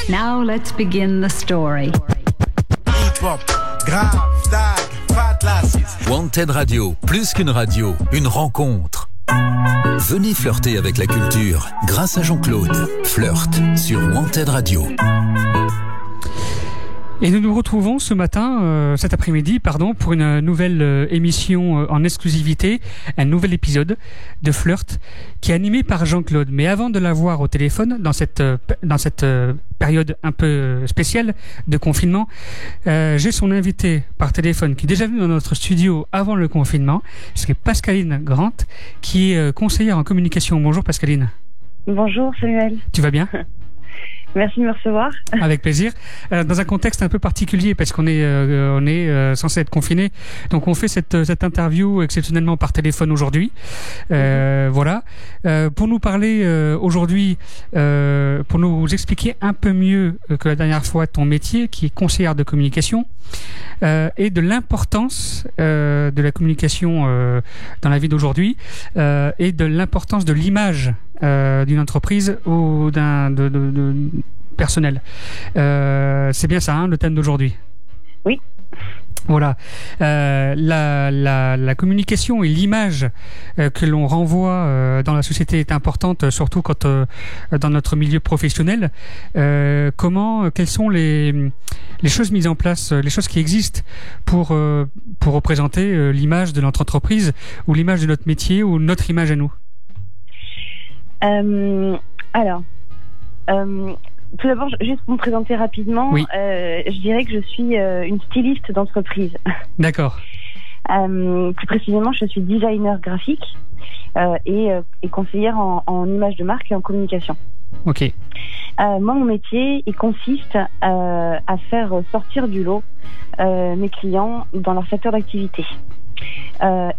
Now let's begin the story. Hip-hop, grave, tag, fat lasses. Wanted Radio, plus qu'une radio, une rencontre. Venez flirter avec la culture grâce à Jean-Claude. Flirt sur Wanted Radio. Et nous nous retrouvons cet après-midi, pour une nouvelle émission en exclusivité, un nouvel épisode de Flirt qui est animé par Jean-Claude. Mais avant de l'avoir au téléphone, dans cette période un peu spéciale de confinement, j'ai son invité par téléphone qui est déjà venu dans notre studio avant le confinement, c'est Pascaline Grant, qui est conseillère en communication. Bonjour Pascaline. Bonjour Samuel. Tu vas bien ? Merci de me recevoir. Avec plaisir. Dans un contexte un peu particulier parce qu'on est censé être confiné. Donc on fait cette interview exceptionnellement par téléphone aujourd'hui. Voilà. Pour nous parler aujourd'hui, pour nous expliquer un peu mieux que la dernière fois ton métier qui est conseillère de communication et de l'importance de la communication dans la vie d'aujourd'hui et de l'importance de l'image d'une entreprise ou d'un personnel. C'est bien ça, le thème d'aujourd'hui. Oui. Voilà. La communication et l'image que l'on renvoie dans la société est importante, surtout quand dans notre milieu professionnel. Quelles sont les choses mises en place, les choses qui existent pour représenter l'image de notre entreprise ou l'image de notre métier ou notre image à nous? Tout d'abord, juste pour me présenter rapidement, oui. Je dirais que je suis une styliste d'entreprise. D'accord. Plus précisément, je suis designer graphique et conseillère en image de marque et en communication. Ok. Moi, mon métier, il consiste à faire sortir du lot mes clients dans leur secteur d'activité.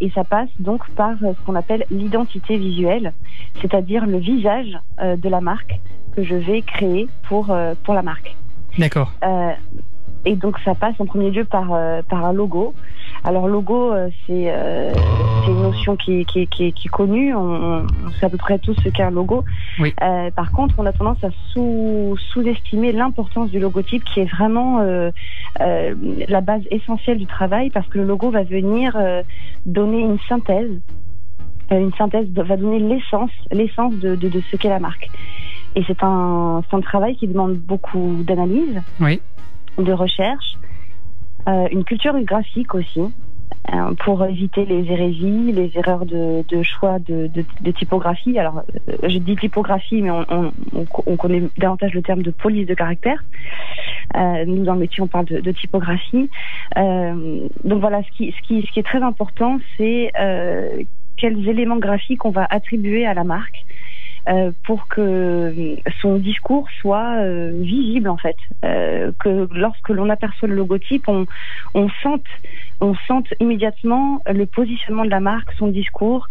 Et ça passe donc par ce qu'on appelle l'identité visuelle, c'est-à-dire le visage de la marque que je vais créer pour la marque. D'accord. Et donc ça passe en premier lieu par un logo. Alors logo, c'est une notion qui est connue. On sait à peu près tous ce qu'est un logo. Oui. Par contre, on a tendance à sous-estimer l'importance du logotype, qui est vraiment la base essentielle du travail, parce que le logo va venir donner une synthèse. Une synthèse va donner l'essence de ce qu'est la marque. Et c'est un travail qui demande beaucoup d'analyse, oui, de recherche, une culture graphique aussi, pour éviter les hérésies, les erreurs de choix de typographie. Alors, je dis typographie, mais on connaît davantage le terme de police de caractère. Nous, dans le métier, on parle de typographie. Donc voilà, ce qui est très important, c'est quels éléments graphiques on va attribuer à la marque pour que son discours soit visible, en fait. Que lorsque l'on aperçoit le logotype, on sente immédiatement le positionnement de la marque, son discours,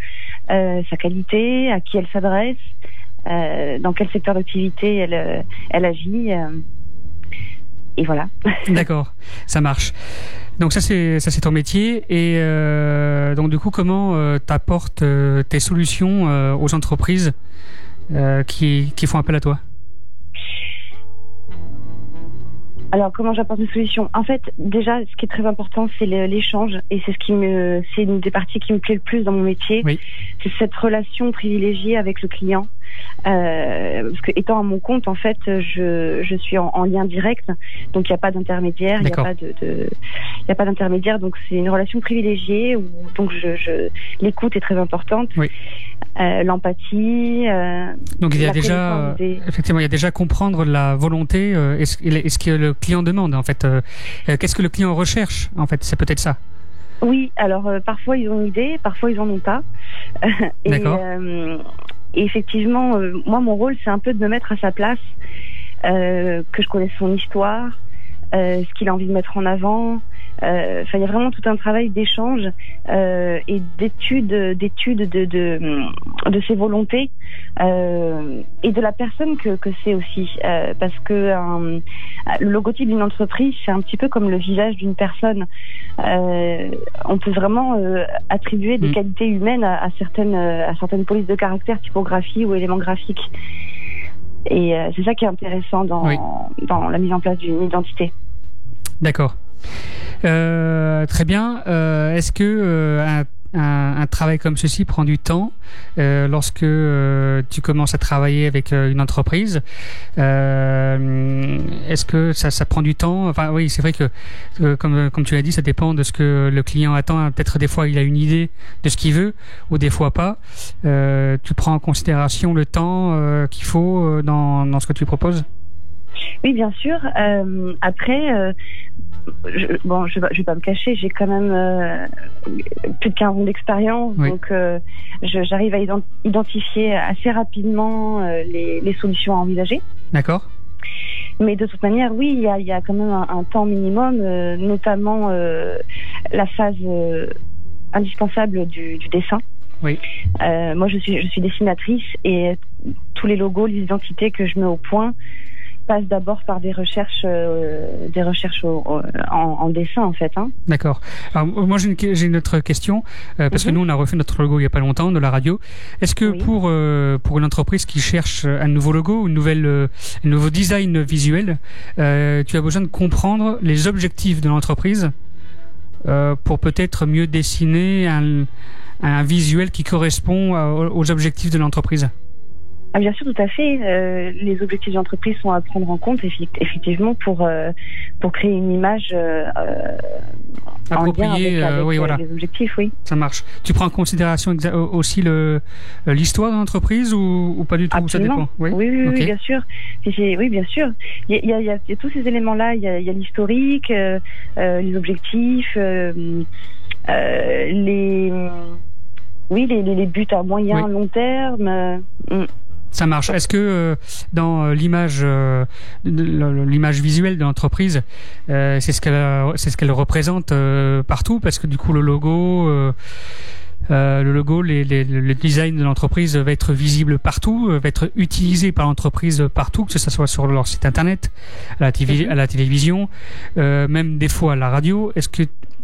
sa qualité, à qui elle s'adresse, dans quel secteur d'activité elle agit. Et voilà. D'accord, ça marche. Donc ça c'est ton métier. Et donc du coup, comment t'apportes tes solutions aux entreprises qui font appel à toi? Alors, comment j'apporte une solution? En fait, déjà, ce qui est très important, c'est l'échange, et c'est une des parties qui me plaît le plus dans mon métier. Oui. C'est cette relation privilégiée avec le client. Parce que étant à mon compte, en fait, je suis en lien direct, donc il n'y a pas d'intermédiaire, il n'y a pas d'intermédiaire, donc c'est une relation privilégiée où donc l'écoute est très importante. Oui. L'empathie. Donc il y a déjà effectivement, il y a déjà comprendre la volonté et ce que le client demande, en fait. Qu'est-ce que le client recherche, en fait, c'est peut-être ça. Oui, alors parfois ils ont une idée, parfois ils en ont pas. D'accord. Et effectivement, moi, mon rôle, c'est un peu de me mettre à sa place, que je connaisse son histoire, ce qu'il a envie de mettre en avant. Il y a vraiment tout un travail d'échange et d'étude de ses volontés et de la personne que c'est aussi. Parce que le logotype d'une entreprise, c'est un petit peu comme le visage d'une personne. On peut vraiment attribuer des qualités humaines à certaines polices de caractère, typographie ou éléments graphiques. Et c'est ça qui est intéressant dans la mise en place d'une identité. D'accord. Très bien. Est-ce que un travail comme ceci prend du temps lorsque tu commences à travailler avec une entreprise? Est-ce que ça prend du temps? Enfin oui, c'est vrai que comme tu l'as dit, ça dépend de ce que le client attend. Peut-être des fois il a une idée de ce qu'il veut, ou des fois pas. Tu prends en considération le temps qu'il faut dans ce que tu proposes? Oui, bien sûr. Après, je vais pas me cacher, j'ai quand même plus de 15 ans d'expérience, donc j'arrive à identifier assez rapidement les solutions à envisager. D'accord. Mais de toute manière, oui, il y a quand même un temps minimum, notamment la phase indispensable du dessin. Oui. Moi, je suis dessinatrice, et tous les logos, les identités que je mets au point passe d'abord par des recherches en dessin, en fait. Hein. D'accord. Alors moi j'ai une autre question parce que nous on a refait notre logo il y a pas longtemps de la radio. Est-ce que pour une entreprise qui cherche un nouveau logo, un nouveau design visuel, tu as besoin de comprendre les objectifs de l'entreprise pour peut-être mieux dessiner un visuel qui correspond aux objectifs de l'entreprise? Ah, bien sûr, tout à fait. Les objectifs de l'entreprise sont à prendre en compte, effectivement, pour créer une image appropriée avec les objectifs, oui. Ça marche. Tu prends en considération aussi l'histoire de l'entreprise ou pas du tout? Absolument. Ça dépend. Oui, Okay. Bien sûr. Oui, bien sûr. Il y a tous ces éléments-là. Il y a l'historique, les objectifs, les buts à moyen, long terme. Ça marche. Est-ce que dans l'image visuelle de l'entreprise, c'est ce qu'elle représente partout, parce que du coup le logo, le design de l'entreprise va être visible partout, va être utilisé par l'entreprise partout, que ce soit sur leur site internet, à la télévision, même des fois à la radio. Est-ce que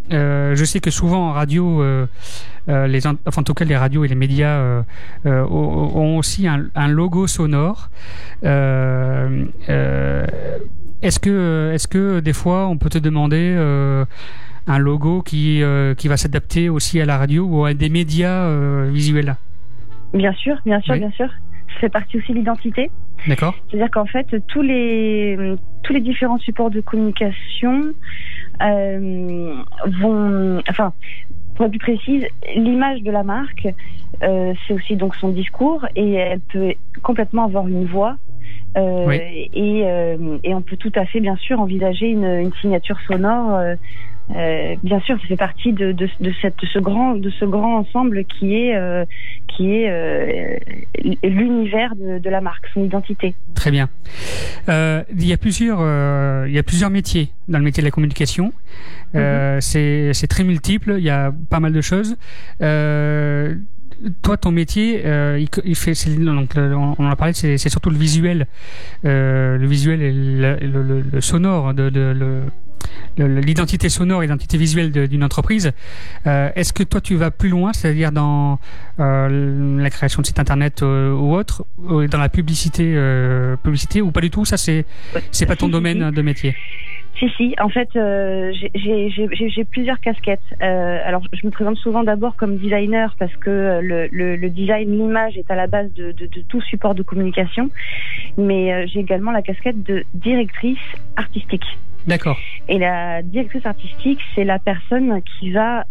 je sais que souvent en radio, en tout cas les radios et les médias ont aussi un logo sonore. Est-ce que des fois on peut te demander un logo qui va s'adapter aussi à la radio ou à des médias visuels? Bien sûr. Ça fait partie aussi de l'identité. D'accord. C'est-à-dire qu'en fait, tous les différents supports de communication pour être plus précise, l'image de la marque, c'est aussi donc son discours, et elle peut complètement avoir une voix. Et on peut tout à fait, bien sûr, envisager une signature sonore. Bien sûr, ça fait partie de ce grand ensemble qui est l'univers de la marque, son identité. Très bien. Il y a plusieurs métiers dans le métier de la communication. C'est très multiple. Il y a pas mal de choses. Toi, ton métier, on en a parlé, c'est surtout le visuel, et le sonore l'identité sonore, l'identité visuelle d'une entreprise. Est-ce que toi tu vas plus loin, c'est-à-dire dans la création de sites internet ou autre, dans la publicité ou pas du tout? Ça c'est pas ton domaine de métier? Si. En fait, j'ai plusieurs casquettes. Alors, je me présente souvent d'abord comme designer parce que le design, l'image est à la base de tout support de communication. Mais j'ai également la casquette de directrice artistique. D'accord. Et la directrice artistique, c'est la personne qui va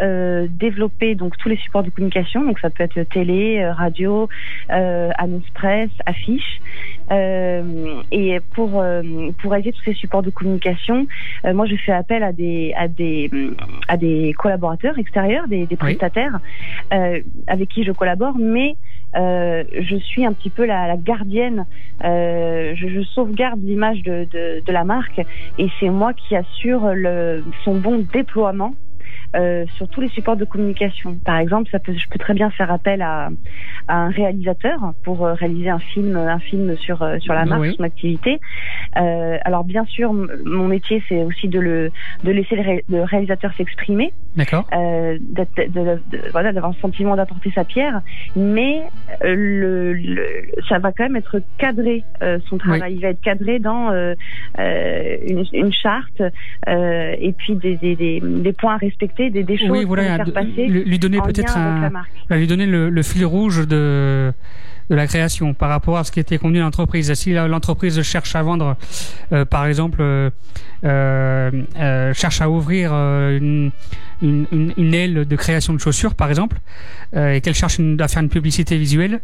développer donc tous les supports de communication. Donc ça peut être télé, radio, annonce presse, affiche. Et pour réaliser tous ces supports de communication, moi je fais appel à des collaborateurs extérieurs, des prestataires avec qui je collabore, mais je suis un petit peu la gardienne. Je sauvegarde l'image de la marque, et c'est moi qui assure son bon déploiement sur tous les supports de communication. Par exemple, je peux très bien faire appel à un réalisateur pour réaliser un film sur la marque, son activité. Alors bien sûr, mon métier, c'est aussi de laisser le réalisateur s'exprimer. D'accord. D'avoir le sentiment d'apporter sa pierre, mais ça va quand même être cadré, son travail. Il va être cadré dans une charte et puis des points à respecter, des choses à faire passer. Lui donner peut-être lui donner le fil rouge de la création par rapport à ce qui était convenu à l'entreprise. Si l'entreprise cherche à vendre, par exemple, cherche à ouvrir une aile de création de chaussures, par exemple, et qu'elle cherche à faire une publicité visuelle,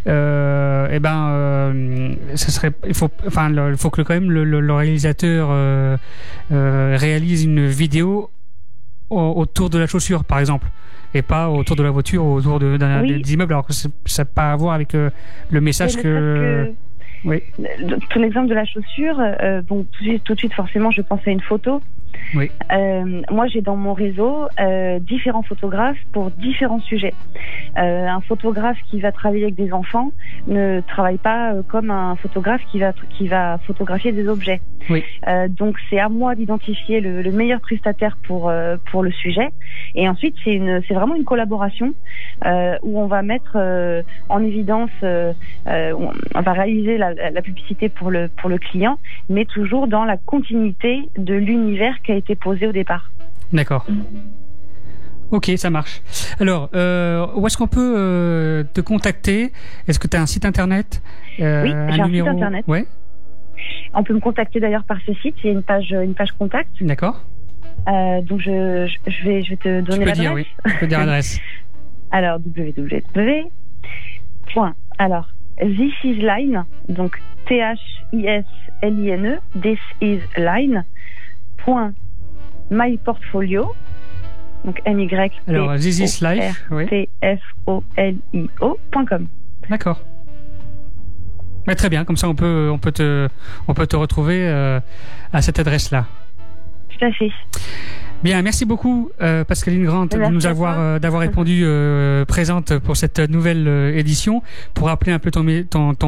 ça serait, il faut que quand même le réalisateur réalise une vidéo autour de la chaussure, par exemple, et pas autour de la voiture ou autour des immeubles, alors que ça n'a pas à voir avec le message que... Oui. Ton exemple de la chaussure, tout de suite forcément je pense à une photo. Oui. Moi j'ai dans mon réseau différents photographes pour différents sujets. Un photographe qui va travailler avec des enfants ne travaille pas comme un photographe qui va photographier des objets. Oui. Donc c'est à moi d'identifier le meilleur prestataire pour le sujet, et ensuite c'est vraiment une collaboration où on va mettre en évidence, on va réaliser la publicité pour le client, mais toujours dans la continuité de l'univers qui a été posé au départ. D'accord. Ok, ça marche. Alors, où est-ce qu'on peut te contacter? Est-ce que tu as un site internet? Oui, j'ai un site internet. Ouais. On peut me contacter d'ailleurs par ce site, il y a une page contact. D'accord. Donc je vais te donner l'adresse. Tu peux dire l'adresse. Alors thisisline, donc THISLINE, thisisline.myportfolio, donc myportfolio.com. D'accord. Mais très bien, comme ça on peut te retrouver à cette adresse-là. Tout à fait. Bien, merci beaucoup Pascaline Grant d'avoir répondu présente pour cette nouvelle édition, pour rappeler un peu ton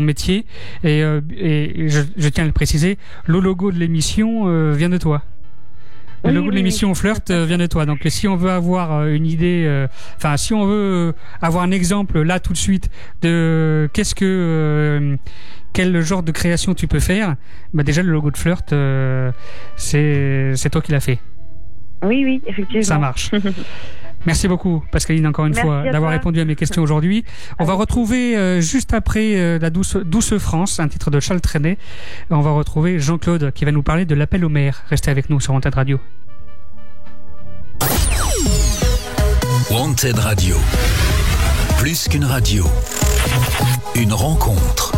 métier, et je tiens à le préciser, le logo de l'émission vient de toi. Le logo de l'émission Flirt vient de toi. Donc si on veut avoir une idée, si on veut avoir un exemple là tout de suite de quel genre de création tu peux faire, déjà le logo de Flirt, c'est toi qui l'as fait. Oui, effectivement. Ça marche. Merci beaucoup, Pascaline, encore une fois, d'avoir répondu à mes questions aujourd'hui. On va retrouver, juste après la Douce France, un titre de Charles Trenet, on va retrouver Jean-Claude qui va nous parler de l'appel aux maires. Restez avec nous sur Wanted Radio. Wanted Radio. Plus qu'une radio. Une rencontre.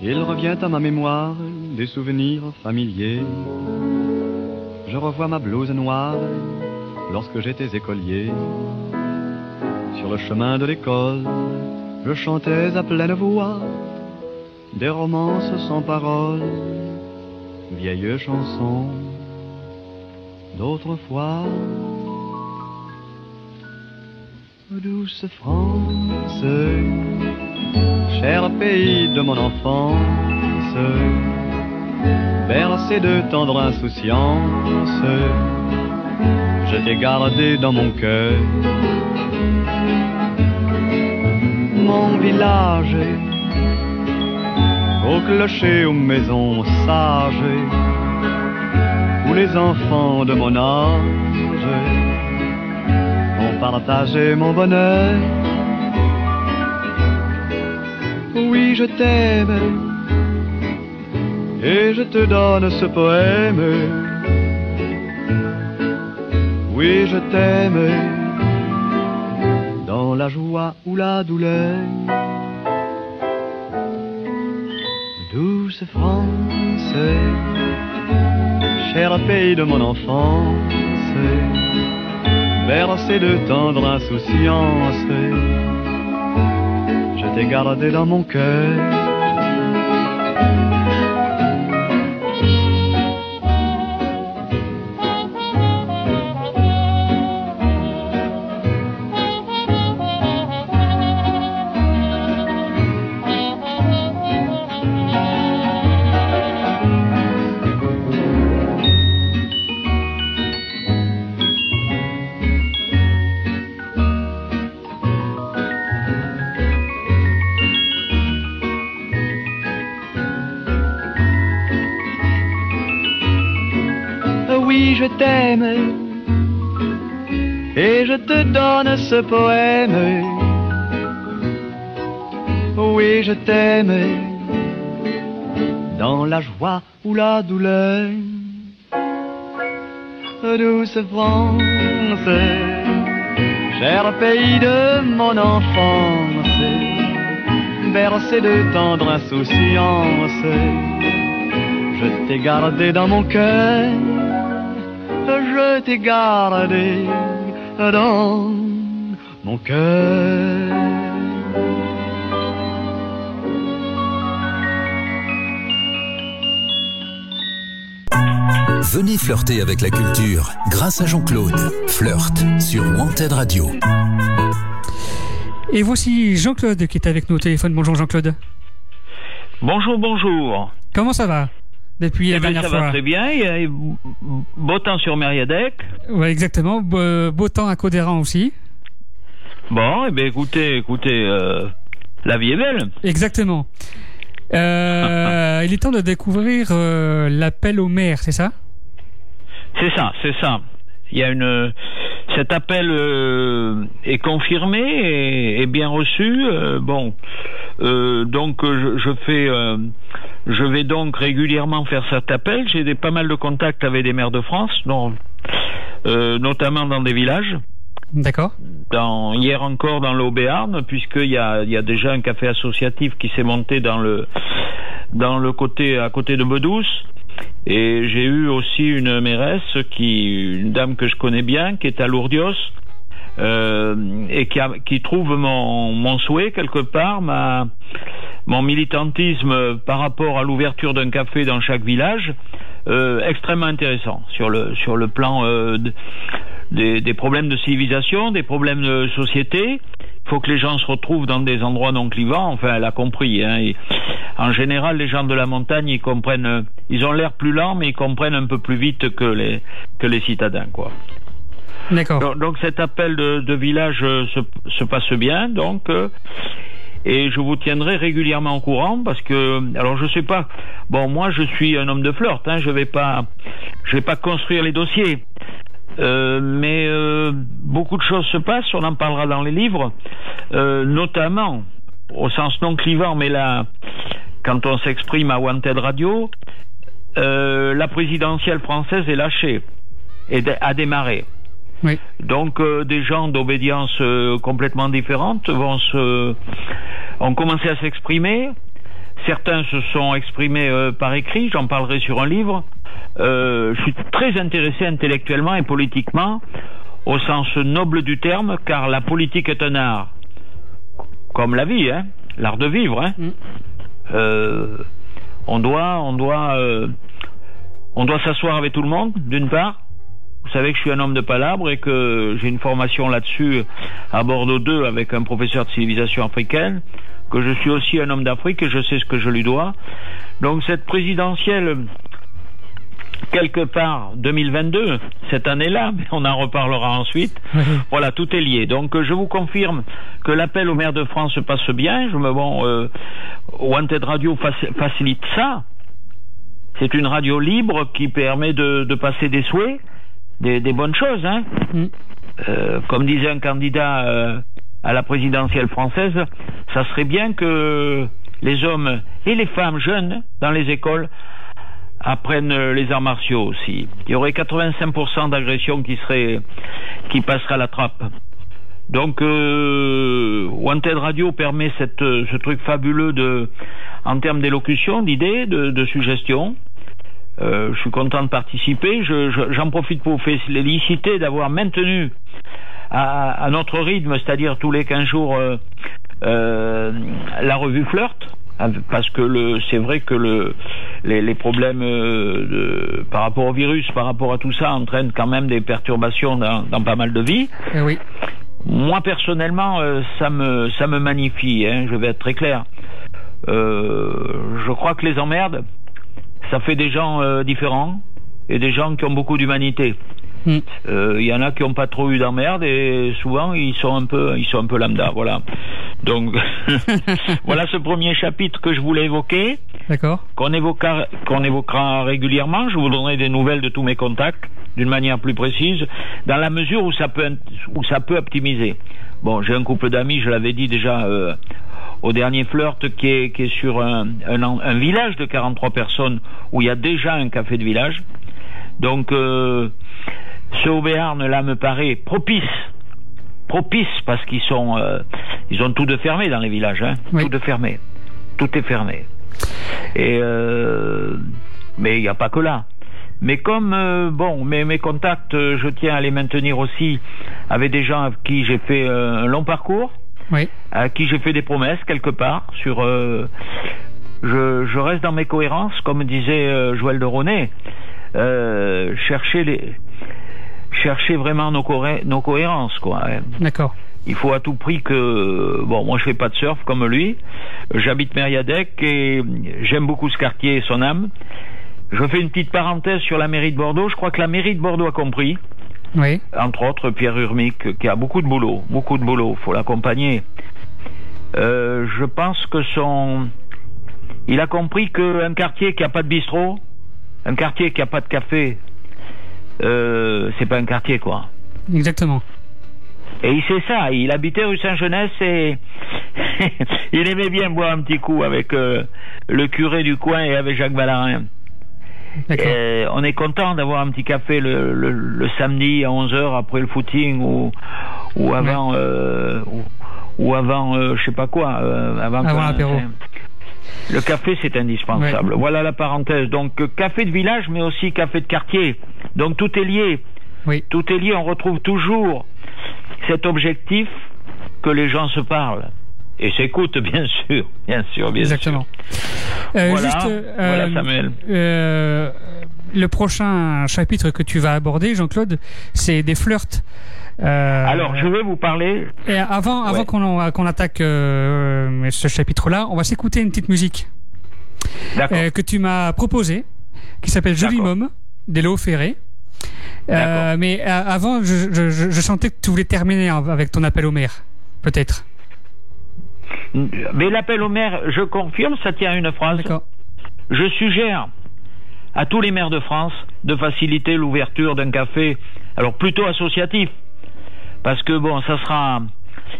Il revient à ma mémoire des souvenirs familiers. Je revois ma blouse noire lorsque j'étais écolier. Sur le chemin de l'école, je chantais à pleine voix des romances sans paroles, vieilles chansons d'autrefois. Douce France, cher pays de mon enfance, bercé de tendre insouciance, je t'ai gardé dans mon cœur. Mon village, au clocher, aux maisons sages, où les enfants de mon âge ont partagé mon bonheur. Oui, je t'aime, et je te donne ce poème. Oui, je t'aime, dans la joie ou la douleur. Douce France, cher cher pays de mon enfance, bercé de tendre insouciance, je t'ai gardé dans mon cœur. Je t'aime et je te donne ce poème. Oui, je t'aime dans la joie ou la douleur. Douce France, cher pays de mon enfance, bercé de tendre insouciance, je t'ai gardé dans mon cœur. Je t'ai gardé dans mon cœur. Venez flirter avec la culture grâce à Jean-Claude. Flirt sur Wanted Radio. Et voici Jean-Claude qui est avec nous au téléphone. Bonjour Jean-Claude. Bonjour, bonjour. Comment ça va depuis la dernière fois? Ça va très bien. Il y a beau temps sur Mériadec. Ouais, exactement. Beau temps à Codéran aussi. Bon, eh bien, écoutez, la vie est belle. Exactement. Il est temps de découvrir l'appel au maire, c'est ça? C'est ça. Il y a cet appel est confirmé et bien reçu. Donc je vais donc régulièrement faire cet appel. J'ai pas mal de contacts avec des maires de France, notamment dans des villages. D'accord. Hier encore dans l'Aube-Béarn, puisqu'il y a déjà un café associatif qui s'est monté dans le côté à côté de Bedouce. Et j'ai eu aussi une mairesse une dame que je connais bien, qui est à Lourdios, et qui trouve mon souhait quelque part, mon militantisme par rapport à l'ouverture d'un café dans chaque village, extrêmement intéressant sur le plan des problèmes de civilisation, des problèmes de société. Il faut que les gens se retrouvent dans des endroits non clivants. Enfin, elle a compris. Et en général, les gens de la montagne, ils comprennent. Ils ont l'air plus lents, mais ils comprennent un peu plus vite que les citadins, quoi. D'accord. Donc cet appel de village se passe bien. Et je vous tiendrai régulièrement au courant parce que, alors je sais pas. Bon, moi, je suis un homme de flirt. Je vais pas construire les dossiers. Mais beaucoup de choses se passent, on en parlera dans les livres, notamment au sens non clivant, mais là, quand on s'exprime à Wanted Radio, la présidentielle française est lâchée et a démarré. Oui. Donc des gens d'obédience complètement différentes ont commencé à s'exprimer. Certains se sont exprimés par écrit, j'en parlerai sur un livre. Je suis très intéressé intellectuellement et politiquement au sens noble du terme, car la politique est un art, comme la vie, l'art de vivre. On doit s'asseoir avec tout le monde, d'une part. Vous savez que je suis un homme de palabre et que j'ai une formation là-dessus à Bordeaux 2 avec un professeur de civilisation africaine, que je suis aussi un homme d'Afrique et je sais ce que je lui dois. Donc cette présidentielle, quelque part 2022, cette année-là, mais on en reparlera ensuite. Voilà, tout est lié. Donc je vous confirme que l'appel au maire de France se passe bien. Wanted Radio facilite ça. C'est une radio libre qui permet de passer des souhaits, des bonnes choses. Comme disait un candidat à la présidentielle française, ça serait bien que les hommes et les femmes jeunes dans les écoles apprennent les arts martiaux aussi. Il y aurait 85% d'agressions qui passeraient à la trappe. Donc Wanted Radio permet ce truc fabuleux en termes d'élocution, d'idées, de suggestions. Je suis content de participer. J'en profite pour vous féliciter d'avoir maintenu à notre rythme, c'est-à-dire tous les 15 jours, la revue Flirt. Parce que c'est vrai que les problèmes par rapport au virus, par rapport à tout ça, entraînent quand même des perturbations dans pas mal de vies. Oui. Moi personnellement, ça me magnifie. Je vais être très clair. Je crois que les emmerdes, ça fait des gens différents et des gens qui ont beaucoup d'humanité. Il y en a qui n'ont pas trop eu d'emmerdes et souvent ils sont un peu lambda, voilà. Donc voilà ce premier chapitre que je voulais évoquer. D'accord. Qu'on évoquera régulièrement. Je vous donnerai des nouvelles de tous mes contacts d'une manière plus précise, dans la mesure où ça peut optimiser. Bon, j'ai un couple d'amis, je l'avais dit déjà au dernier Flirt, qui est sur un village de 43 personnes où il y a déjà un café de village. Donc ce Haut-Béarn là me paraît propice parce qu'ils ils ont tout de fermé dans les villages, oui. Tout est fermé. Et mais il n'y a pas que là. Mais comme mes contacts, je tiens à les maintenir aussi avec des gens à qui j'ai fait un long parcours, oui. À qui j'ai fait des promesses quelque part sur. Je reste dans mes cohérences, comme disait Joël de Ronet. Chercher vraiment nos cohérences, quoi. D'accord. Il faut à tout prix que... Bon, moi je fais pas de surf comme lui. J'habite Mériadec et j'aime beaucoup ce quartier et son âme. Je fais une petite parenthèse sur la mairie de Bordeaux. Je crois que la mairie de Bordeaux a compris. Oui. Entre autres, Pierre Urmic, qui a beaucoup de boulot. Faut l'accompagner. Je pense que il a compris qu'un quartier qui a pas de bistrot, un quartier qui a pas de café, c'est pas un quartier, quoi. Exactement. Et il sait ça, il habitait rue Saint-Genès et il aimait bien boire un petit coup avec le curé du coin et avec Jacques Ballarin. On est content d'avoir un petit café le samedi à 11h après le footing ou avant je sais pas quoi, avant l'apéro. Le café, c'est indispensable. Ouais. Voilà la parenthèse. Donc, café de village, mais aussi café de quartier. Donc, tout est lié. Oui. Tout est lié. On retrouve toujours cet objectif que les gens se parlent. Et s'écoutent, bien sûr. Exactement. Voilà, Samuel. Le prochain chapitre que tu vas aborder, Jean-Claude, c'est des flirts. Alors, je vais vous parler... Et avant qu'on attaque ce chapitre-là, on va s'écouter une petite musique que tu m'as proposée, qui s'appelle Joli Môme, des Léo Ferré. Mais avant, je sentais que tu voulais terminer avec ton appel au maire, peut-être. Mais l'appel au maire, je confirme, ça tient à une phrase. D'accord. Je suggère à tous les maires de France de faciliter l'ouverture d'un café, alors plutôt associatif. Parce que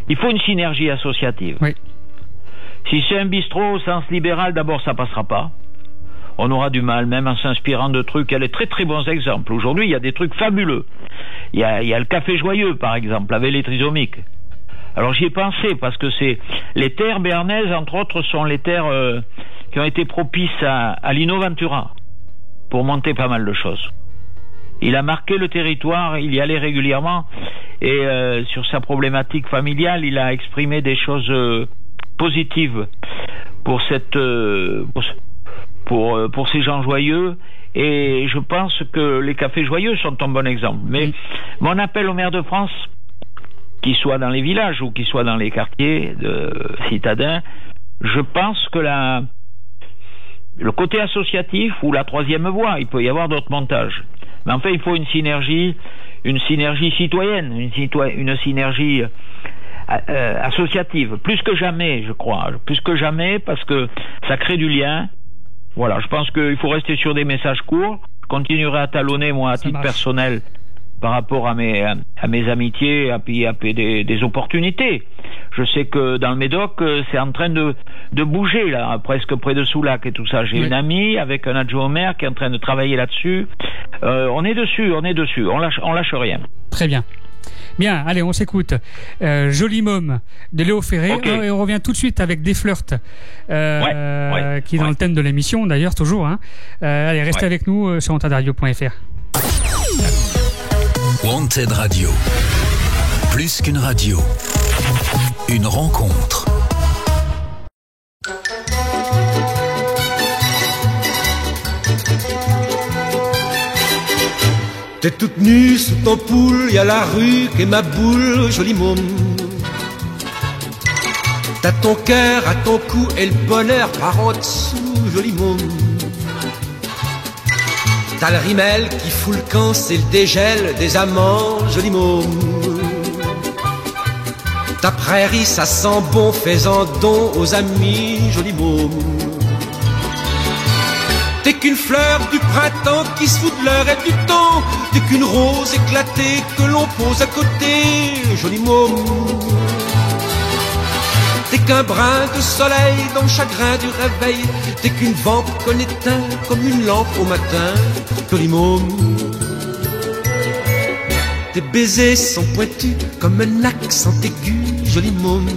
il faut une synergie associative. Oui. Si c'est un bistrot au sens libéral, d'abord ça passera pas. On aura du mal, même en s'inspirant de trucs. Il y a des très très bons exemples. Aujourd'hui, il y a des trucs fabuleux. Il y a le café joyeux, par exemple, avec les trisomiques. Alors j'y ai pensé, parce que les terres béarnaises, entre autres, sont les terres qui ont été propices à l'Innoventura pour monter pas mal de choses. Il a marqué le territoire, il y allait régulièrement, et sur sa problématique familiale, il a exprimé des choses positives pour pour ces gens joyeux, et je pense que les cafés joyeux sont un bon exemple. Mais mon appel au maire de France, qu'il soit dans les villages ou qu'il soit dans les quartiers citadins, je pense que le côté associatif ou la troisième voie, il peut y avoir d'autres montages. Mais en fait, il faut une synergie citoyenne, une synergie associative, plus que jamais, je crois, parce que ça crée du lien. Voilà, je pense qu'il faut rester sur des messages courts. Je continuerai à talonner, moi, à titre personnel, par rapport à mes amitiés, à des opportunités. Je sais que dans le Médoc, c'est en train de bouger, là, presque près de Soulac et tout ça. J'ai une amie avec un adjoint au maire qui est en train de travailler là-dessus. On est dessus. On lâche rien. Très bien. Bien, allez, on s'écoute. Joli môme de Léo Ferré. Okay. Et on revient tout de suite avec Des Flirts, qui est dans le thème de l'émission d'ailleurs, toujours. Hein. Allez, restez avec nous sur wantedradio.fr. Wanted Radio. Plus qu'une radio. Une rencontre. T'es toute nue sous ton poule, y'a la rue qu'est ma boule, joli môme. T'as ton cœur à ton cou et le bonheur par en dessous, joli môme. T'as le rimel qui fout le camp, c'est le dégel des amants, joli môme. Ta prairie, ça sent bon, fais-en don aux amis, joli môme. T'es qu'une fleur du printemps qui se fout de l'heure et du temps. T'es qu'une rose éclatée que l'on pose à côté, joli môme. T'es qu'un brin de soleil dans le chagrin du réveil. T'es qu'une vampe qu'on éteint comme une lampe au matin, joli môme. Tes baisers sont pointus comme un accent aigu, joli môme.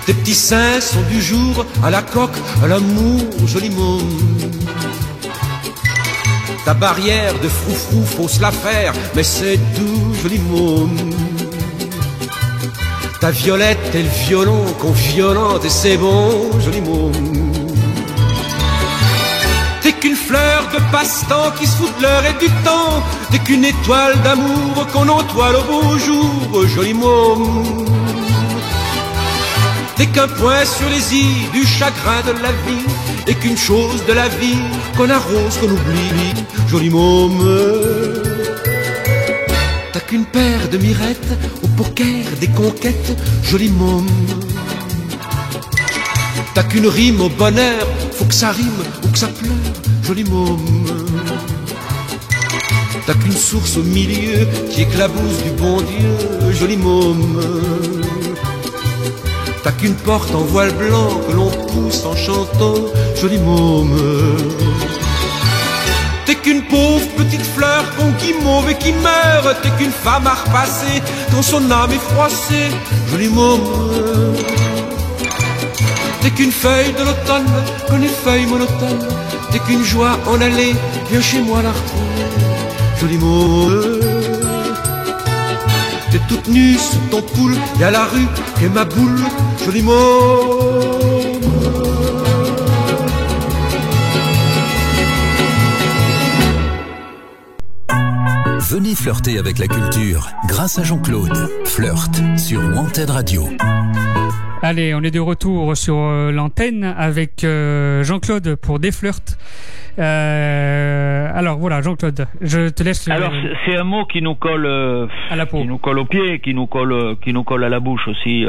Tes petits seins sont du jour à la coque, à l'amour, joli môme. Ta barrière de froufrou, faut se la faire, mais c'est doux, joli môme. Ta violette et le violon qu'on violente et c'est bon, joli môme. T'es qu'une fleur de passe-temps qui se fout de l'heure et du temps. T'es qu'une étoile d'amour qu'on entoile au beau jour, joli môme. T'es qu'un point sur les i du chagrin de la vie. Et qu'une chose de la vie qu'on arrose, qu'on oublie, joli môme. T'as qu'une paire de mirettes au poker des conquêtes, joli môme. T'as qu'une rime au bonheur, faut que ça rime ou que ça pleure, joli môme. T'as qu'une source au milieu qui éclabousse du bon Dieu, joli môme. T'as qu'une porte en voile blanc que l'on pousse en chantant, joli môme. T'es qu'une pauvre petite fleur qu'on guimauve et qui meurt. T'es qu'une femme à repasser quand son âme est froissée, joli môme. T'es qu'une feuille de l'automne qu'on effeuille monotone. T'es qu'une joie en allée, viens chez moi la retrouver, joli môme. T'es toute nue sous ton poule, y'a la rue et ma boule, joli môme. Venez flirter avec la culture grâce à Jean-Claude. Flirt sur Wanted Radio. Allez, on est de retour sur l'antenne avec Jean-Claude pour Des Flirts. Alors voilà, Jean-Claude, je te laisse. Alors c'est un mot qui nous colle à la peau, qui nous colle aux pieds, qui nous colle à la bouche aussi,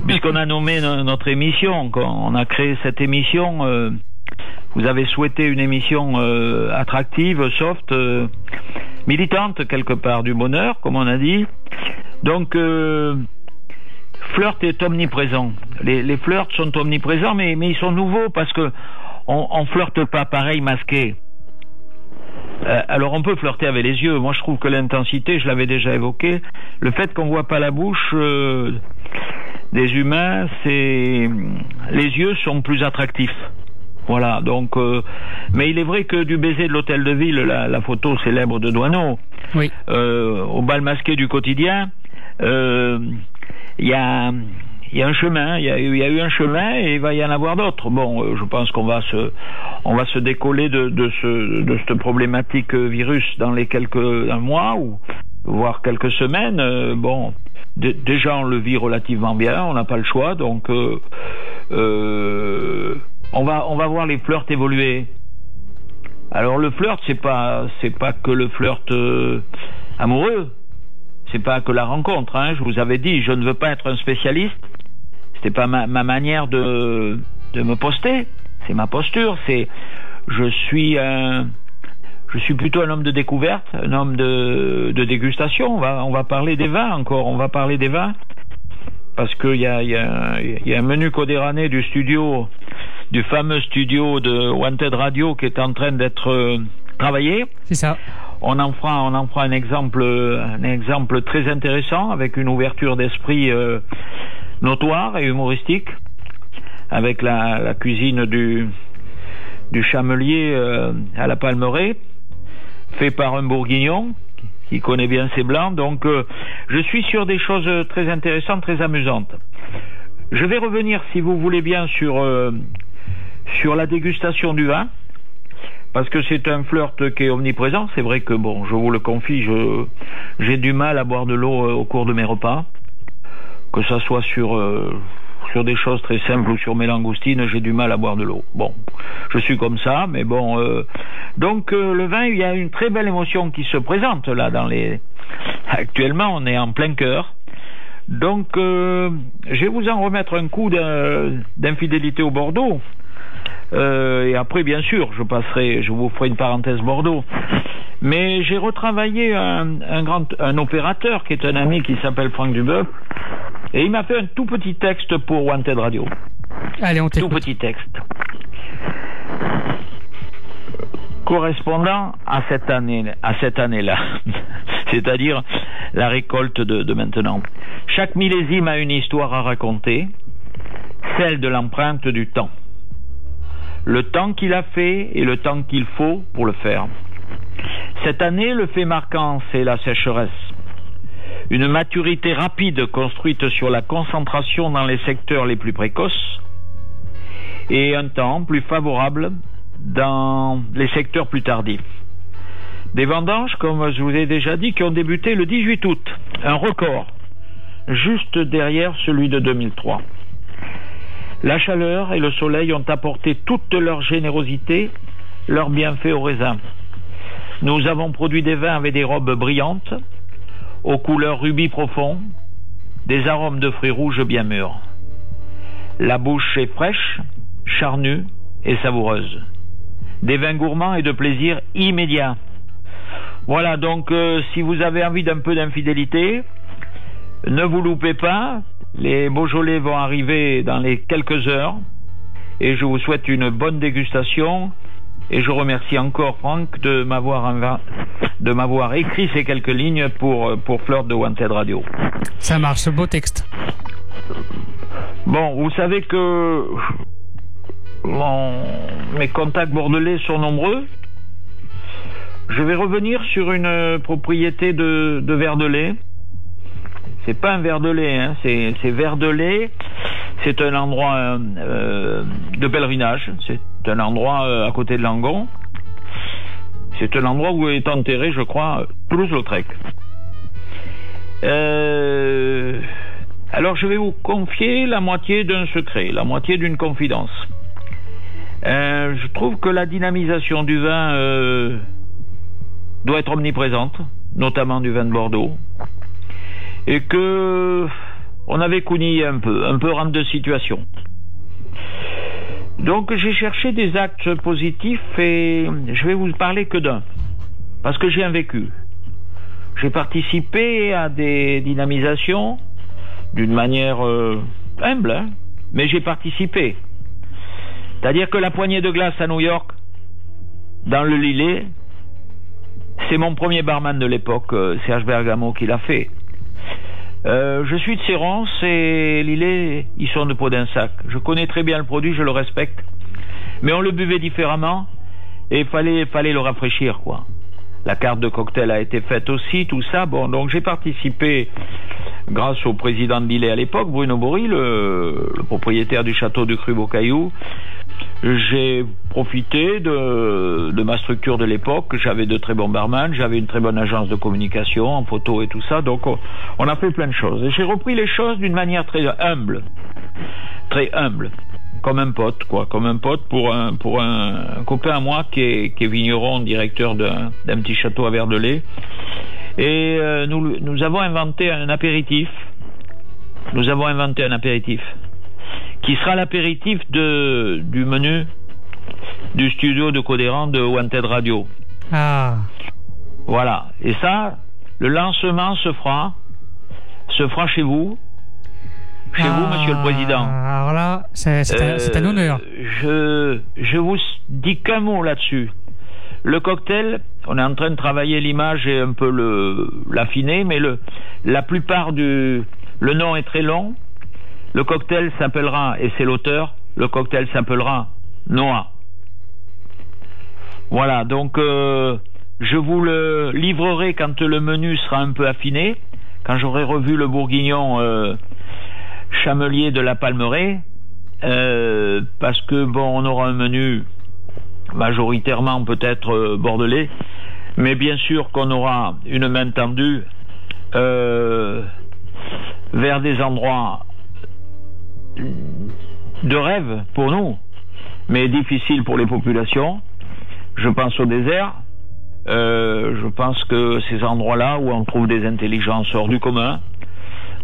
puisqu'on a nommé notre émission. Quand on a créé cette émission, vous avez souhaité une émission attractive, soft, militante quelque part du bonheur, comme on a dit. Donc flirt est omniprésent. Les flirts sont omniprésents, mais ils sont nouveaux parce que on flirte pas pareil masqué. Alors on peut flirter avec les yeux. Moi je trouve que l'intensité, je l'avais déjà évoqué, le fait qu'on voit pas la bouche des humains, c'est les yeux sont plus attractifs. Voilà, donc mais il est vrai que du baiser de l'hôtel de ville, la photo célèbre de Doisneau, oui. Au bal masqué du quotidien, il y a un chemin, il y a eu un chemin et il va y en avoir d'autres. Bon, je pense qu'on va se décoller de cette problématique virus dans les un mois ou voire quelques semaines. Bon, déjà on le vit relativement bien, on n'a pas le choix, donc on va voir les flirts évoluer. Alors le flirt, c'est pas que le flirt amoureux. C'est pas que la rencontre, hein. Je vous avais dit, je ne veux pas être un spécialiste. C'était pas ma manière de me poster. C'est ma posture. Je suis plutôt un homme de découverte, un homme de dégustation. On va parler des vins encore. On va parler des vins parce qu'il y a un menu codérané du fameux studio de Wanted Radio qui est en train d'être travaillé. C'est ça. on en fera un exemple très intéressant, avec une ouverture d'esprit notoire et humoristique, avec la cuisine du chamelier à la Palmeraie, fait par un bourguignon qui connaît bien ses blancs. Donc je suis sur des choses très intéressantes, très amusantes. Je vais revenir, si vous voulez bien, sur la dégustation du vin, parce que c'est un flirt qui est omniprésent. C'est vrai que, bon, je vous le confie, j'ai du mal à boire de l'eau au cours de mes repas, que ça soit sur des choses très simples ou sur mes langoustines, j'ai du mal à boire de l'eau. Bon, je suis comme ça, mais bon. Donc le vin, il y a une très belle émotion qui se présente là Actuellement, on est en plein cœur. Donc, je vais vous en remettre un coup d'infidélité au Bordeaux. Et après, bien sûr, je vous ferai une parenthèse Bordeaux. Mais j'ai retravaillé un opérateur qui est un ami qui s'appelle Franck Duboeuf, et il m'a fait un tout petit texte pour Wanted Radio. Allez, on t'écoute. Tout petit texte. Correspondant à cette année-là, c'est-à-dire la récolte de maintenant. Chaque millésime a une histoire à raconter, celle de l'empreinte du temps. Le temps qu'il a fait et le temps qu'il faut pour le faire. Cette année, le fait marquant, c'est la sécheresse. Une maturité rapide construite sur la concentration dans les secteurs les plus précoces et un temps plus favorable dans les secteurs plus tardifs. Des vendanges, comme je vous ai déjà dit, qui ont débuté le 18 août, un record, juste derrière celui de 2003. La chaleur et le soleil ont apporté toute leur générosité, leur bienfait au raisin. Nous avons produit des vins avec des robes brillantes, aux couleurs rubis profond, des arômes de fruits rouges bien mûrs. La bouche est fraîche, charnue et savoureuse. Des vins gourmands et de plaisir immédiat. Voilà, donc si vous avez envie d'un peu d'infidélité, ne vous loupez pas, les Beaujolais vont arriver dans les quelques heures, et je vous souhaite une bonne dégustation, et je remercie encore Franck de m'avoir écrit ces quelques lignes pour Flirt de Wanted Radio. Ça marche, ce beau texte. Bon, vous savez que mes contacts bordelais sont nombreux. Je vais revenir sur une propriété de Verdelais. C'est pas un Verdelais, hein, c'est Verdelais. C'est un endroit de pèlerinage. C'est un endroit à côté de Langon. C'est un endroit où est enterré, je crois, Toulouse-Lautrec. Alors je vais vous confier la moitié d'un secret, la moitié d'une confidence. Je trouve que la dynamisation du vin doit être omniprésente, notamment du vin de Bordeaux, et que on avait cougné un peu rente de situation. Donc j'ai cherché des actes positifs et je vais vous parler que d'un, parce que j'ai un vécu. J'ai participé à des dynamisations d'une manière humble, hein, mais j'ai participé. C'est-à-dire que la poignée de glace à New York, dans le Lillet, c'est mon premier barman de l'époque, Serge Bergamo, qui l'a fait. Je suis de Sérance et Lillet, ils sont de Podensac. Je connais très bien le produit, je le respecte. Mais on le buvait différemment et il fallait le rafraîchir, quoi. La carte de cocktail a été faite aussi, tout ça. Bon, donc j'ai participé grâce au président de Lillet à l'époque, Bruno Bory, le propriétaire du château du Cru Beaucaillou. J'ai profité de ma structure de l'époque. J'avais de très bons barman, j'avais une très bonne agence de communication en photo et tout ça, donc on a fait plein de choses. Et j'ai repris les choses d'une manière très humble, comme un pote, quoi, comme un pote pour un copain à moi qui est vigneron, directeur d'un petit château à Verdelais. Et nous avons inventé un apéritif. Qui sera l'apéritif du menu du studio de Codéran de Wanted Radio. Ah. Voilà. Et ça, le lancement se fera chez vous. Chez vous, Monsieur le Président. Alors là, c'est un honneur. Je vous dis qu'un mot là-dessus. Le cocktail On est en train de travailler l'image et un peu l'affiner, mais la plupart le nom est très long. Le cocktail s'appellera, et c'est l'auteur, le cocktail s'appellera Noah. Voilà, donc je vous le livrerai quand le menu sera un peu affiné, quand j'aurai revu le bourguignon chamelier de la Palmeraie, parce que bon, on aura un menu majoritairement peut-être bordelais, mais bien sûr qu'on aura une main tendue vers des endroits de rêve pour nous, mais difficile pour les populations. Je pense au désert. Je pense que ces endroits-là où on trouve des intelligences hors du commun,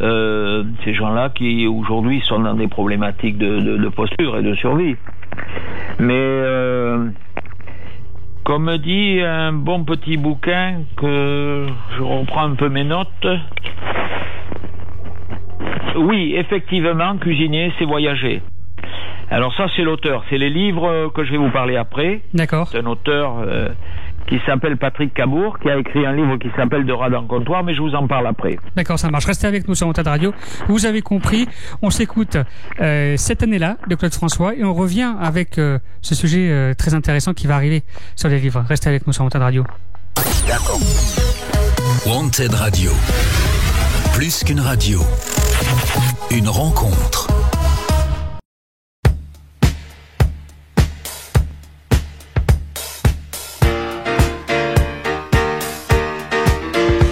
ces gens-là qui aujourd'hui sont dans des problématiques de posture et de survie. Mais comme dit un bon petit bouquin que je reprends un peu mes notes. Oui, effectivement, cuisiner, c'est voyager. Alors ça, c'est l'auteur. C'est les livres que je vais vous parler après. D'accord. C'est un auteur qui s'appelle Patrick Cabourg, qui a écrit un livre qui s'appelle De rade en comptoir, mais je vous en parle après. D'accord, ça marche. Restez avec nous sur Wanted Radio. Vous avez compris, on s'écoute cette année-là de Claude François et on revient avec ce sujet très intéressant qui va arriver sur les livres. Restez avec nous sur Wanted Radio. D'accord. Wanted Radio. Plus qu'une radio. Une rencontre.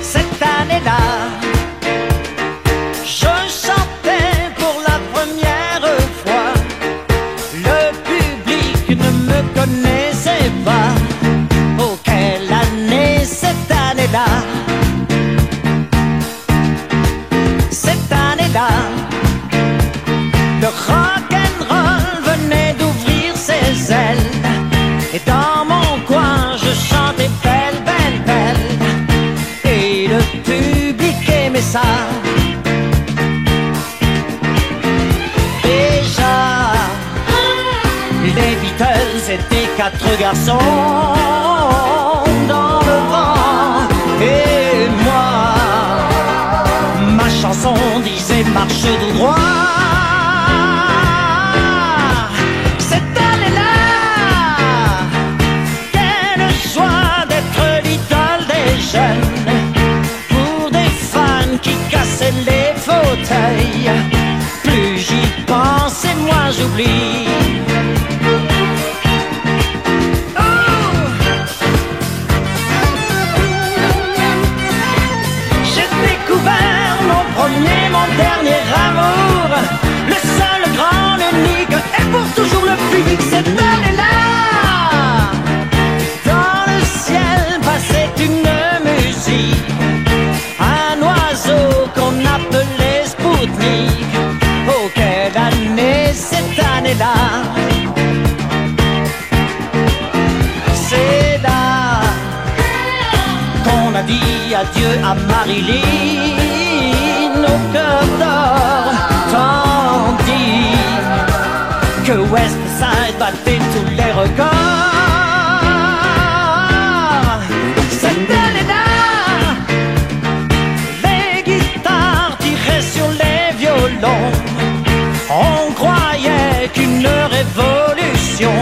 Cette année-là, je chantais pour la première fois. Le public ne me connaissait pas. Oh, quelle année cette année-là! Cette année-là, le rock'n'roll venait d'ouvrir ses ailes. Et dans mon coin, je chantais belle, belle, belle. Et le public aimait ça. Déjà, les Beatles étaient 4 garçons dans le vent. Et moi, ma chanson disait marche tout droit. Cette année-là, quelle joie d'être l'idole des jeunes. Pour des fans qui cassaient les fauteuils, plus j'y pense et moins j'oublie. Mon dernier amour, le seul grand, l'unique, et pour toujours le public. Cette année-là, dans le ciel passait une musique, un oiseau qu'on appelait Spoutnik. Oh, quelle année cette année-là! C'est là qu'on a dit adieu à Marilyn. Nos cœurs d'or, tandis que West Side battait tous les records. Cette année-là, les guitares tiraient sur les violons. On croyait qu'une révolution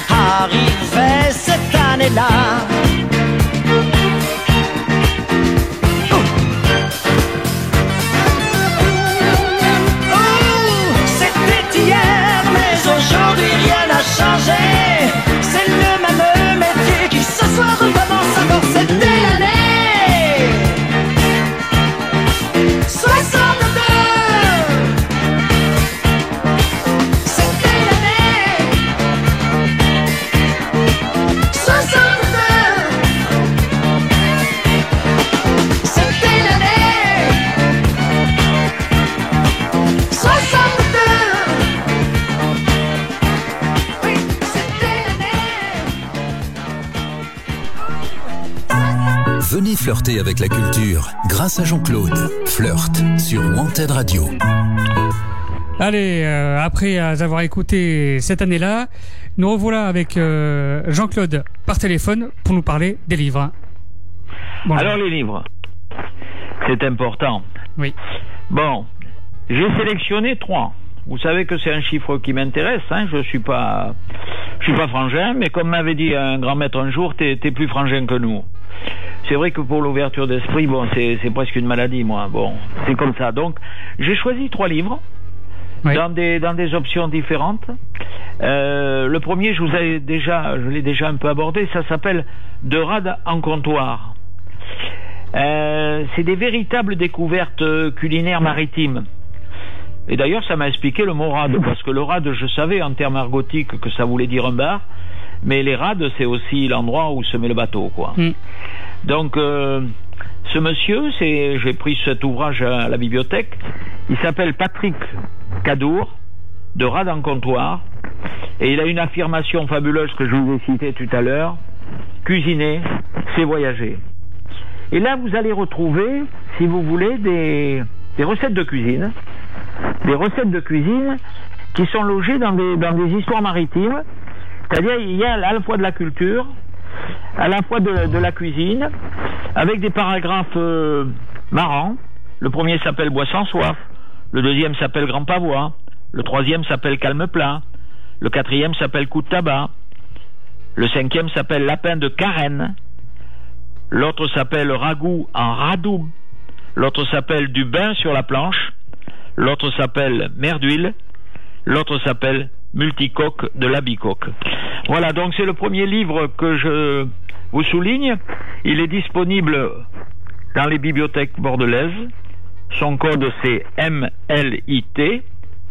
arrivait cette année-là. Aujourd'hui rien n'a changé, c'est le même métier qui ce soir recommence encore. C'était l'année 62. C'était l'année 62. C'était l'année 62. Venez flirter avec la culture grâce à Jean-Claude. Flirt sur Wanted Radio. Allez, après avoir écouté cette année-là, Nous revoilà avec Jean-Claude par téléphone pour nous parler des livres. Bon, alors les livres, c'est important. Oui. Bon, j'ai sélectionné 3. Vous savez que c'est un chiffre qui m'intéresse, hein. Je suis pas frangin, mais comme m'avait dit un grand maître un jour, t'es plus frangin que nous. C'est vrai que pour l'ouverture d'esprit, bon, c'est presque une maladie, moi. Bon, c'est comme ça. Donc, j'ai choisi 3 livres. Oui. Dans des options différentes. Le premier, je l'ai déjà un peu abordé, ça s'appelle De rade en comptoir. C'est des véritables découvertes culinaires maritimes. Et d'ailleurs, ça m'a expliqué le mot rade, parce que le rade, je savais en termes argotiques que ça voulait dire un bar, mais les rades, c'est aussi l'endroit où se met le bateau, quoi. Donc, ce monsieur, j'ai pris cet ouvrage à la bibliothèque, il s'appelle Patrick Cadour, De rade en comptoir, et il a une affirmation fabuleuse que je vous ai citée tout à l'heure: cuisiner, c'est voyager. Et là, vous allez retrouver, si vous voulez, des recettes de cuisine, qui sont logées dans des histoires maritimes. C'est-à-dire, il y a à la fois de la culture, à la fois de la cuisine, avec des paragraphes marrants. Le premier s'appelle Bois sans soif, le deuxième s'appelle Grand Pavois, le troisième s'appelle Calme plat, le quatrième s'appelle Coup de tabac, le cinquième s'appelle Lapin de Carène, l'autre s'appelle Ragoût en radou, l'autre s'appelle Du bain sur la planche, l'autre s'appelle Mer d'huile, l'autre s'appelle Multicoque de la bicoque. Voilà, donc c'est le premier livre que je vous souligne. Il est disponible dans les bibliothèques bordelaises. Son code c'est MLIT,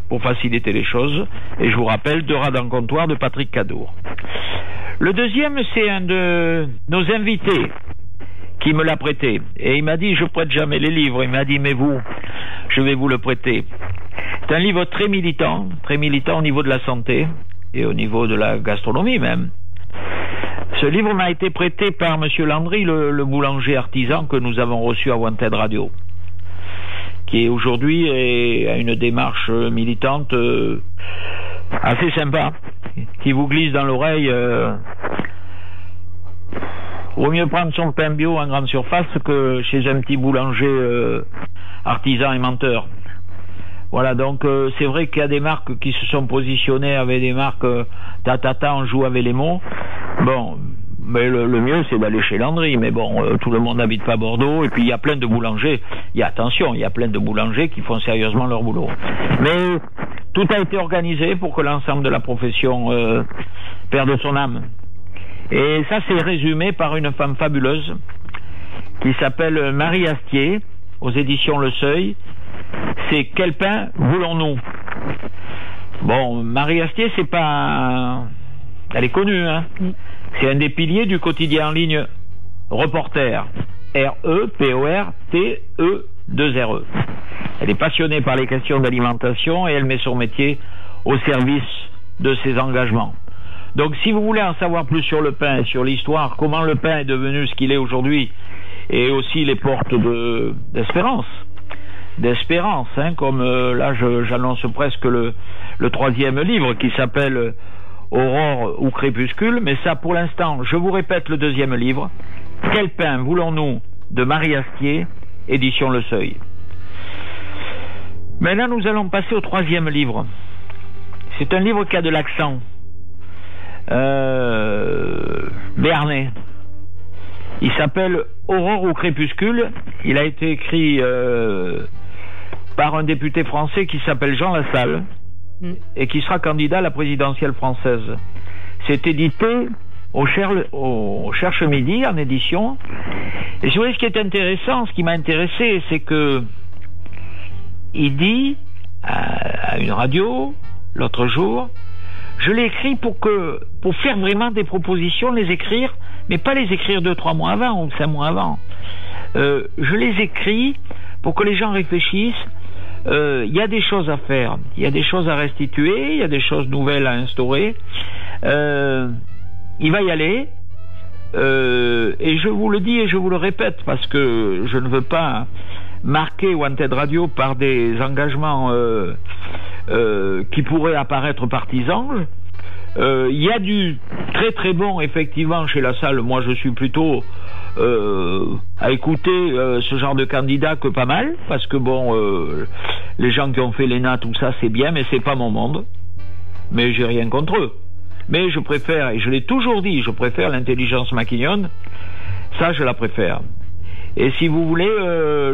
pour faciliter les choses. Et je vous rappelle, De rade en comptoir de Patrick Cadour. Le deuxième, c'est un de nos invités qui me l'a prêté. Et il m'a dit, je prête jamais les livres. Il m'a dit, mais vous, je vais vous le prêter. C'est un livre très militant au niveau de la santé et au niveau de la gastronomie même. Ce livre m'a été prêté par Monsieur Landry, le boulanger artisan que nous avons reçu à Wanted Radio, qui aujourd'hui a une démarche militante assez sympa, qui vous glisse dans l'oreille. Vaut mieux prendre son pain bio en grande surface que chez un petit boulanger artisan et menteur. Voilà, donc c'est vrai qu'il y a des marques qui se sont positionnées avec des marques on joue avec les mots. Bon, mais le mieux c'est d'aller chez Landry, mais bon, tout le monde n'habite pas Bordeaux, et puis il y a plein de boulangers, il y a plein de boulangers qui font sérieusement leur boulot. Mais tout a été organisé pour que l'ensemble de la profession perde son âme. Et ça c'est résumé par une femme fabuleuse qui s'appelle Marie Astier, aux éditions Le Seuil. C'est Quel pain voulons-nous? Bon, Marie Astier, c'est pas... Elle est connue, hein. C'est un des piliers du quotidien en ligne Reporter. REPORTE2RE. Elle est passionnée par les questions d'alimentation et elle met son métier au service de ses engagements. Donc, si vous voulez en savoir plus sur le pain, sur l'histoire, comment le pain est devenu ce qu'il est aujourd'hui, et aussi les portes d'espérance, hein, comme là j'annonce presque le troisième livre qui s'appelle Aurore ou Crépuscule, mais ça pour l'instant, je vous répète le deuxième livre, Quel pain voulons-nous de Marie Astier, édition Le Seuil. Maintenant nous allons passer au troisième livre. C'est un livre qui a de l'accent béarnais. Il s'appelle Aurore ou Crépuscule. Il a été écrit par un député français qui s'appelle Jean Lassalle et qui sera candidat à la présidentielle française. C'est édité au Cherche Midi en édition. Et si vous voyez ce qui est intéressant, ce qui m'a intéressé, c'est que il dit à une radio l'autre jour, je l'ai écrit pour faire vraiment des propositions, les écrire, mais pas les écrire 2-3 mois avant ou 5 mois avant. Je les écris pour que les gens réfléchissent. Il y a des choses à faire, il y a des choses à restituer, il y a des choses nouvelles à instaurer. Il va y aller. Et je vous le dis et je vous le répète parce que je ne veux pas marquer Wanted Radio par des engagements qui pourraient apparaître partisans. Il y a du très très bon effectivement chez La Salle. Moi je suis plutôt à écouter ce genre de candidat que pas mal, parce que bon, les gens qui ont fait l'ENA, tout ça c'est bien, mais c'est pas mon monde. Mais j'ai rien contre eux. Mais je préfère, et je l'ai toujours dit, je préfère l'intelligence maquignonne. Ça je la préfère. Et si vous voulez,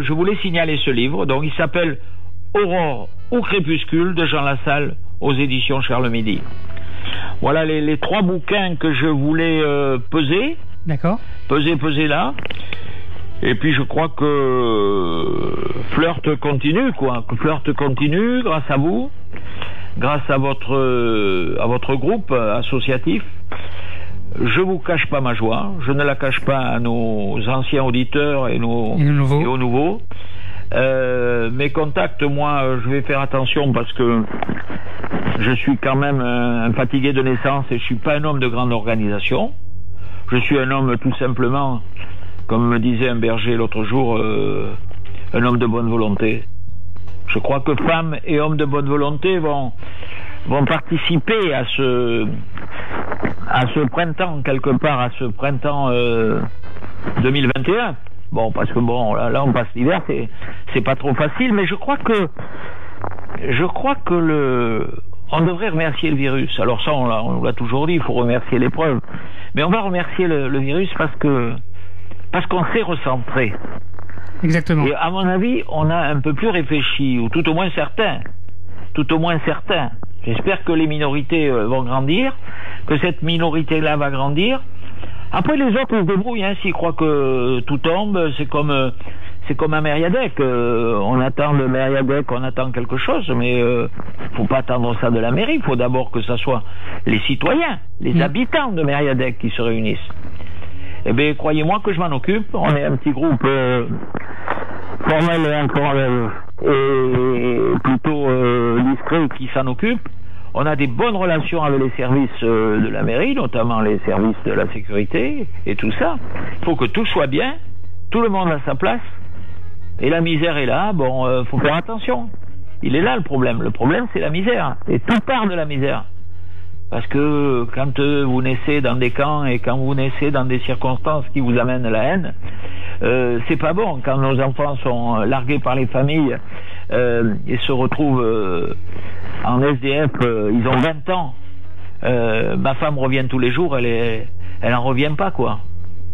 je voulais signaler ce livre. Donc il s'appelle Aurore ou Crépuscule de Jean Lassalle aux éditions Charles Midi. Voilà les 3 bouquins que je voulais peser. D'accord. Peser là. Et puis je crois que Flirt continue, quoi. Que Flirt continue grâce à vous, grâce à votre groupe associatif. Je vous cache pas ma joie. Je ne la cache pas à nos anciens auditeurs et aux nouveaux. Mes contacts, moi, je vais faire attention parce que je suis quand même un fatigué de naissance et je suis pas un homme de grande organisation. Je suis un homme tout simplement, comme me disait un berger l'autre jour, un homme de bonne volonté. Je crois que femmes et hommes de bonne volonté vont participer à ce printemps, quelque part, à ce printemps 2021. Bon, parce que bon, là on passe l'hiver, c'est pas trop facile, mais je crois que on devrait remercier le virus. Alors ça, on l'a toujours dit, il faut remercier l'épreuve. Mais on va remercier le virus parce qu'on s'est recentré. Exactement. Et à mon avis, on a un peu plus réfléchi, ou tout au moins certains. J'espère que les minorités vont grandir, que cette minorité-là va grandir. Après, les autres, ils se débrouillent, hein, s'ils croient que tout tombe, c'est comme un Mériadec. On attend le Mériadec, on attend quelque chose, mais faut pas attendre ça de la mairie. Il faut d'abord que ça soit les citoyens, les habitants de Mériadec qui se réunissent. Eh bien, croyez-moi que je m'en occupe. On est un petit groupe formel et plutôt discret qui s'en occupe. On a des bonnes relations avec les services de la mairie, notamment les services de la sécurité et tout ça. Il faut que tout soit bien, tout le monde a sa place, et la misère est là. Bon, faut faire attention. Il est là le problème. Le problème, c'est la misère. Et tout part de la misère. Parce que quand vous naissez dans des camps et quand vous naissez dans des circonstances qui vous amènent la haine, c'est pas bon. Quand nos enfants sont largués par les familles et se retrouvent en SDF, ils ont 20 ans. Ma femme revient tous les jours, elle en revient pas, quoi.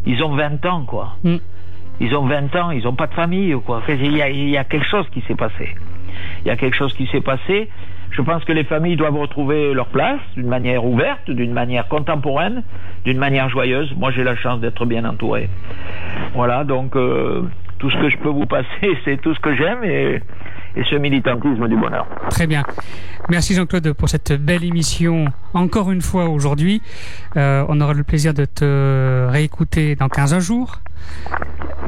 Ils ont 20 ans, quoi. Ils ont 20 ans, ils ont pas de famille, quoi. Il y a quelque chose qui s'est passé. Il y a quelque chose qui s'est passé. Je pense que les familles doivent retrouver leur place d'une manière ouverte, d'une manière contemporaine, d'une manière joyeuse. Moi, j'ai la chance d'être bien entouré. Voilà, donc tout ce que je peux vous passer, c'est tout ce que j'aime et ce militantisme du bonheur. Très bien. Merci Jean-Claude pour cette belle émission encore une fois aujourd'hui. On aura le plaisir de te réécouter dans 15 jours.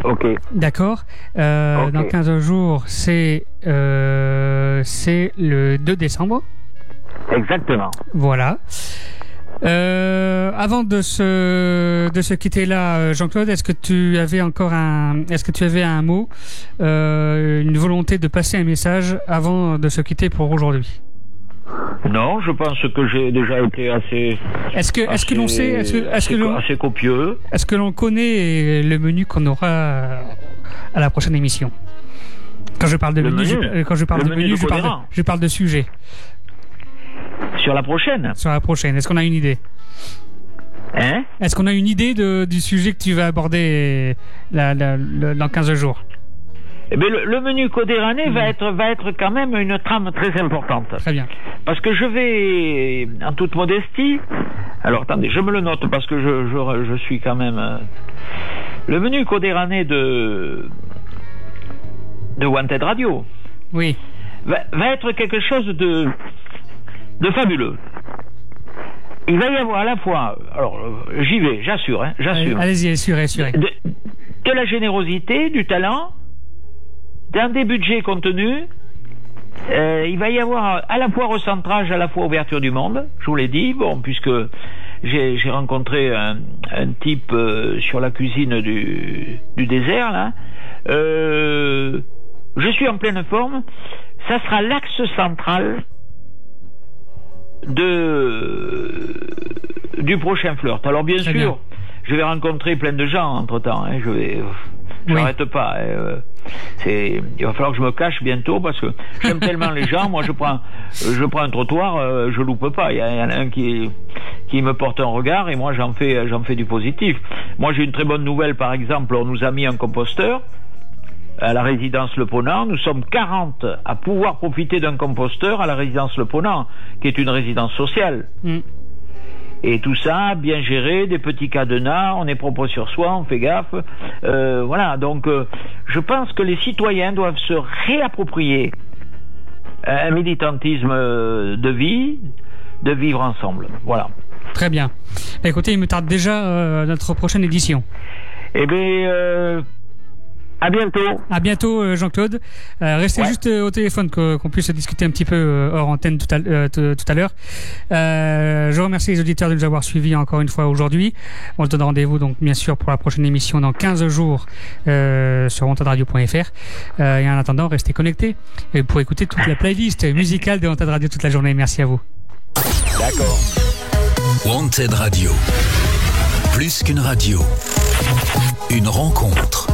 Ok. D'accord. Okay. Dans 15 jours, c'est le 2 décembre. Exactement. Voilà. Avant de se quitter là, Jean-Claude, est-ce que tu avais un mot, une volonté de passer un message avant de se quitter pour aujourd'hui? Non, je pense que j'ai déjà été assez copieux. Est-ce que l'on connaît le menu qu'on aura à la prochaine émission? Quand je parle de menu, je parle de sujet. Sur la prochaine. Est-ce qu'on a une idée? Est-ce qu'on a une idée du sujet que tu vas aborder dans 15 jours? Eh bien, le menu Codérané va être quand même une trame très importante. Très bien. Parce que je vais, en toute modestie, alors attendez, je me le note parce que je suis quand même... le menu Codérané de Wanted Radio. Oui. Va être quelque chose de fabuleux. Il va y avoir à la fois, alors j'y vais, j'assure. Allez-y, assurez. De la générosité, du talent, dans des budgets contenus. Il va y avoir à la fois recentrage, à la fois ouverture du monde, je vous l'ai dit, bon, puisque j'ai rencontré un type sur la cuisine du désert, là. Je suis en pleine forme. Ça sera l'axe central du prochain flirt. Alors bien Très sûr, bien. je vais rencontrer plein de gens entre-temps. Hein, je n'arrête pas. Il va falloir que je me cache bientôt parce que j'aime tellement les gens. Moi, je prends un trottoir, je loupe pas. Il y en a un qui me porte un regard et moi j'en fais du positif. Moi, j'ai une très bonne nouvelle. Par exemple, on nous a mis un composteur à la résidence Le Ponant. Nous sommes 40 à pouvoir profiter d'un composteur à la résidence Le Ponant, qui est une résidence sociale. Et tout ça, bien géré, des petits cadenas, on est propre sur soi, on fait gaffe. Voilà, donc je pense que les citoyens doivent se réapproprier un militantisme de vie, de vivre ensemble. Voilà. Très bien. Bah, écoutez, il me tarde déjà notre prochaine édition. Eh bien, à bientôt. À bientôt, Jean-Claude. Restez juste au téléphone qu'on puisse discuter un petit peu hors antenne tout à l'heure. Je remercie les auditeurs de nous avoir suivis encore une fois aujourd'hui. On se donne rendez-vous donc bien sûr pour la prochaine émission dans 15 jours sur wantedradio.fr. Et en attendant, restez connectés pour écouter toute la playlist musicale de Wanted Radio toute la journée. Merci à vous. D'accord. Wanted Radio. Plus qu'une radio. Une rencontre.